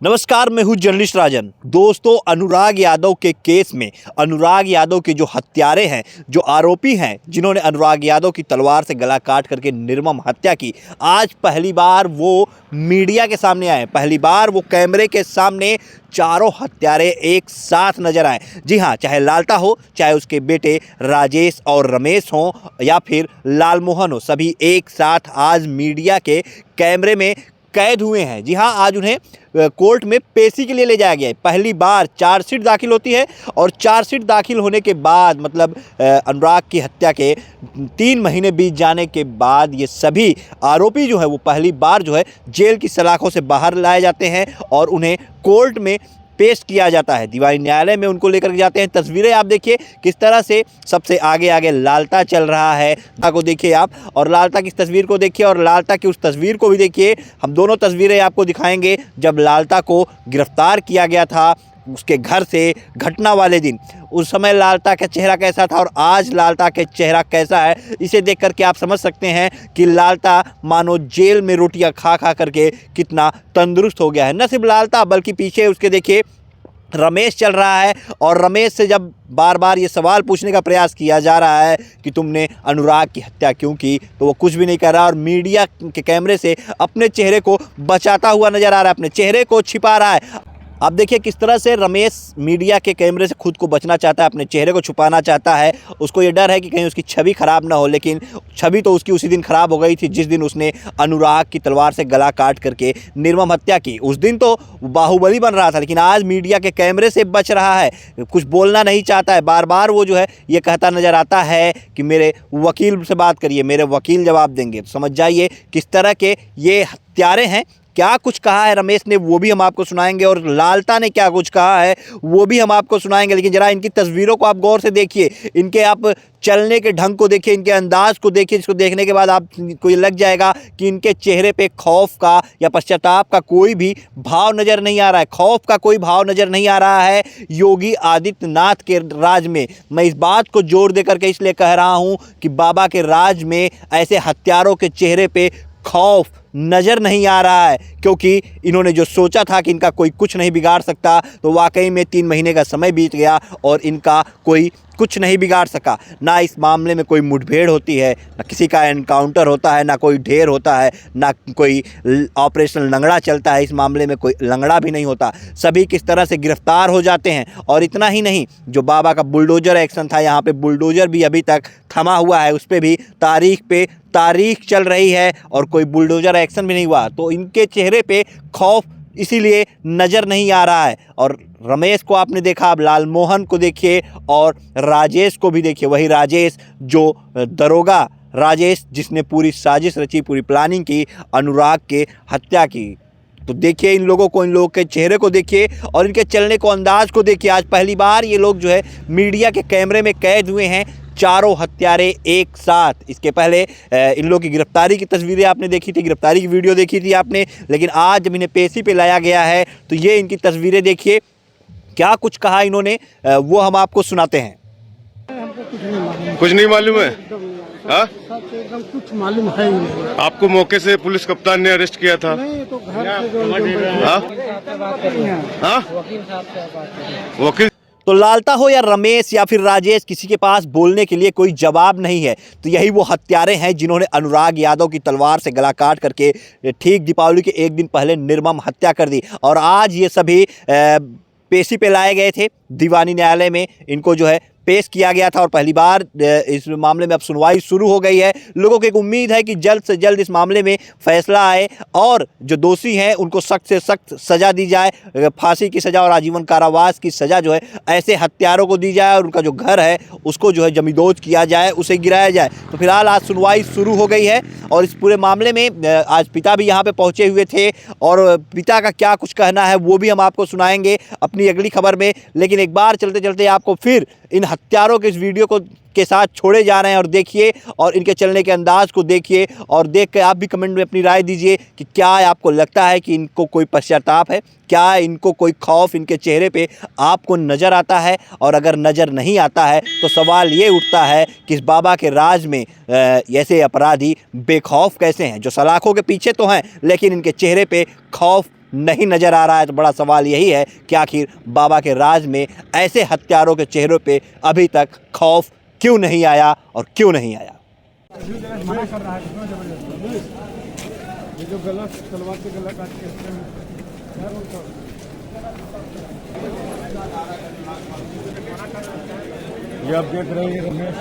नमस्कार, मैं हूं जर्नलिस्ट राजन। दोस्तों, अनुराग यादव के केस में अनुराग यादव के जो हत्यारे हैं, जो आरोपी हैं, जिन्होंने अनुराग यादव की तलवार से गला काट करके निर्मम हत्या की, आज पहली बार वो मीडिया के सामने आए। पहली बार वो कैमरे के सामने चारों हत्यारे एक साथ नजर आए। जी हाँ, चाहे लालता हो, चाहे उसके बेटे राजेश और रमेश हों, या फिर लालमोहन हो, सभी एक साथ आज मीडिया के कैमरे में कैद हुए हैं। जी हाँ, आज उन्हें कोर्ट में पेशी के लिए ले जाया गया है। पहली बार चार्जशीट दाखिल होती है और चार्जशीट दाखिल होने के बाद मतलब अनुराग की हत्या के 3 महीने बीत जाने के बाद ये सभी आरोपी जो है वो पहली बार जो है जेल की सलाखों से बाहर लाए जाते हैं और उन्हें कोर्ट में पेश किया जाता है। दीवानी न्यायालय में उनको लेकर के जाते हैं। तस्वीरें आप देखिए किस तरह से सबसे आगे आगे लालता चल रहा है। को देखिए आप, और लालता की इस तस्वीर को देखिए और लालता की उस तस्वीर को भी देखिए। हम दोनों तस्वीरें आपको दिखाएंगे जब लालता को गिरफ्तार किया गया था उसके घर से घटना वाले दिन। उस समय लालता का चेहरा कैसा था और आज लालता का चेहरा कैसा है, इसे देख करके आप समझ सकते हैं कि लालता मानो जेल में रोटियां खा खा करके कितना तंदुरुस्त हो गया है। न सिर्फ लालता बल्कि पीछे उसके देखिए रमेश चल रहा है और रमेश से जब बार बार ये सवाल पूछने का प्रयास किया जा रहा है कि तुमने अनुराग की हत्या क्यों की, तो वो कुछ भी नहीं कर रहा और मीडिया के कैमरे से अपने चेहरे को बचाता हुआ नजर आ रहा है, अपने चेहरे को छिपा रहा है। आप देखिए किस तरह से रमेश मीडिया के कैमरे से खुद को बचना चाहता है, अपने चेहरे को छुपाना चाहता है। उसको ये डर है कि कहीं उसकी छवि खराब ना हो, लेकिन छवि तो उसकी उसी दिन खराब हो गई थी जिस दिन उसने अनुराग की तलवार से गला काट करके निर्मम हत्या की। उस दिन तो बाहुबली बन रहा था, लेकिन आज मीडिया के कैमरे से बच रहा है, कुछ बोलना नहीं चाहता है। बार बार वो जो है ये कहता नज़र आता है कि मेरे वकील से बात करिए, मेरे वकील जवाब देंगे। समझ जाइए किस तरह के ये हत्यारे हैं। क्या कुछ कहा है रमेश ने वो भी हम आपको सुनाएंगे और लालता ने क्या कुछ कहा है वो भी हम आपको सुनाएंगे। लेकिन ज़रा इनकी तस्वीरों को आप गौर से देखिए, इनके आप चलने के ढंग को देखिए, इनके अंदाज को देखिए। इसको देखने के बाद आपको ये लग जाएगा कि इनके चेहरे पे खौफ का या पश्चाताप का कोई भी भाव नज़र नहीं आ रहा है। खौफ का कोई भाव नज़र नहीं आ रहा है योगी आदित्यनाथ के राज में। मैं इस बात को जोर दे करके इसलिए कह रहा हूँ कि बाबा के राज में ऐसे हत्यारों के चेहरे पे खौफ नज़र नहीं आ रहा है, क्योंकि इन्होंने जो सोचा था कि इनका कोई कुछ नहीं बिगाड़ सकता, तो वाकई में 3 महीने का समय बीत गया और इनका कोई कुछ नहीं बिगाड़ सका। ना इस मामले में कोई मुठभेड़ होती है, ना किसी का एनकाउंटर होता है, ना कोई ढेर होता है, ना कोई ऑपरेशन लंगड़ा चलता है। इस मामले में कोई लंगड़ा भी नहीं होता, सभी किस तरह से गिरफ्तार हो जाते हैं। और इतना ही नहीं, जो बाबा का बुलडोजर एक्शन था, यहाँ पे बुलडोजर भी अभी तक थमा हुआ है, उस पर भी तारीख पे तारीख चल रही है और कोई बुलडोजर एक्शन भी नहीं हुआ। तो इनके चेहरे पे खौफ इसीलिए नज़र नहीं आ रहा है। और रमेश को आपने देखा, अब लालमोहन को देखिए और राजेश को भी देखिए। वही राजेश जो दरोगा राजेश जिसने पूरी साजिश रची, पूरी प्लानिंग की अनुराग के हत्या की। तो देखिए इन लोगों को, इन लोगों के चेहरे को देखिए और इनके चलने को, अंदाज को देखिए। आज पहली बार ये लोग जो है मीडिया के कैमरे में कैद हुए हैं, चारों हत्यारे एक साथ। इसके पहले इन लोगों की गिरफ्तारी की तस्वीरें आपने देखी थी, गिरफ्तारी की वीडियो देखी थी आपने, लेकिन आज जब इन्हें पेशी पे लाया गया है तो ये इनकी तस्वीरें देखिए। क्या कुछ कहा इन्होंने वो हम आपको सुनाते हैं। कुछ नहीं मालूम है? हाँ? एकदम कुछ मालूम है ही नहीं। आपको मौके से पुलिस कप्तान ने अरेस्ट किया था? नहीं तो घर से हाँ? वकील तो लालता हो या रमेश या फिर राजेश, किसी के पास बोलने के लिए कोई जवाब नहीं है। तो यही वो हत्यारे हैं जिन्होंने अनुराग यादव की तलवार से गला काट करके ठीक दीपावली के एक दिन पहले निर्मम हत्या कर दी। और आज ये सभी पेशी पे लाए गए थे दीवानी न्यायालय में, इनको जो है पेश किया गया था और पहली बार इस मामले में अब सुनवाई शुरू हो गई है। लोगों को एक उम्मीद है कि जल्द से जल्द इस मामले में फैसला आए और जो दोषी हैं उनको सख्त से सख्त सज़ा दी जाए, फांसी की सज़ा और आजीवन कारावास की सज़ा जो है ऐसे हत्यारों को दी जाए और उनका जो घर है उसको जो है जमींदोज किया जाए, उसे गिराया जाए। तो फिलहाल आज सुनवाई शुरू हो गई है और इस पूरे मामले में आज पिता भी यहाँ पर पहुँचे हुए थे और पिता का क्या कुछ कहना है वो भी हम आपको सुनाएंगे अपनी अगली खबर में। लेकिन एक बार चलते चलते आपको फिर इन हत्यारों के इस वीडियो को के साथ छोड़े जा रहे हैं और देखिए और इनके चलने के अंदाज को देखिए और देख के आप भी कमेंट में अपनी राय दीजिए कि क्या आपको लगता है कि इनको कोई पश्चाताप है, क्या इनको कोई खौफ इनके चेहरे पे आपको नज़र आता है। और अगर नज़र नहीं आता है तो सवाल ये उठता है कि इस बाबा के राज में ऐसे अपराधी बेखौफ कैसे हैं, जो सलाखों के पीछे तो हैं लेकिन इनके चेहरे पे खौफ नहीं नजर आ रहा है। तो बड़ा सवाल यही है कि आखिर बाबा के राज में ऐसे हत्यारों के चेहरों पे अभी तक खौफ क्यों नहीं आया और क्यों नहीं आया। ये जो गला तलवार से गला काट के ये आप देख रहे हैं रमेश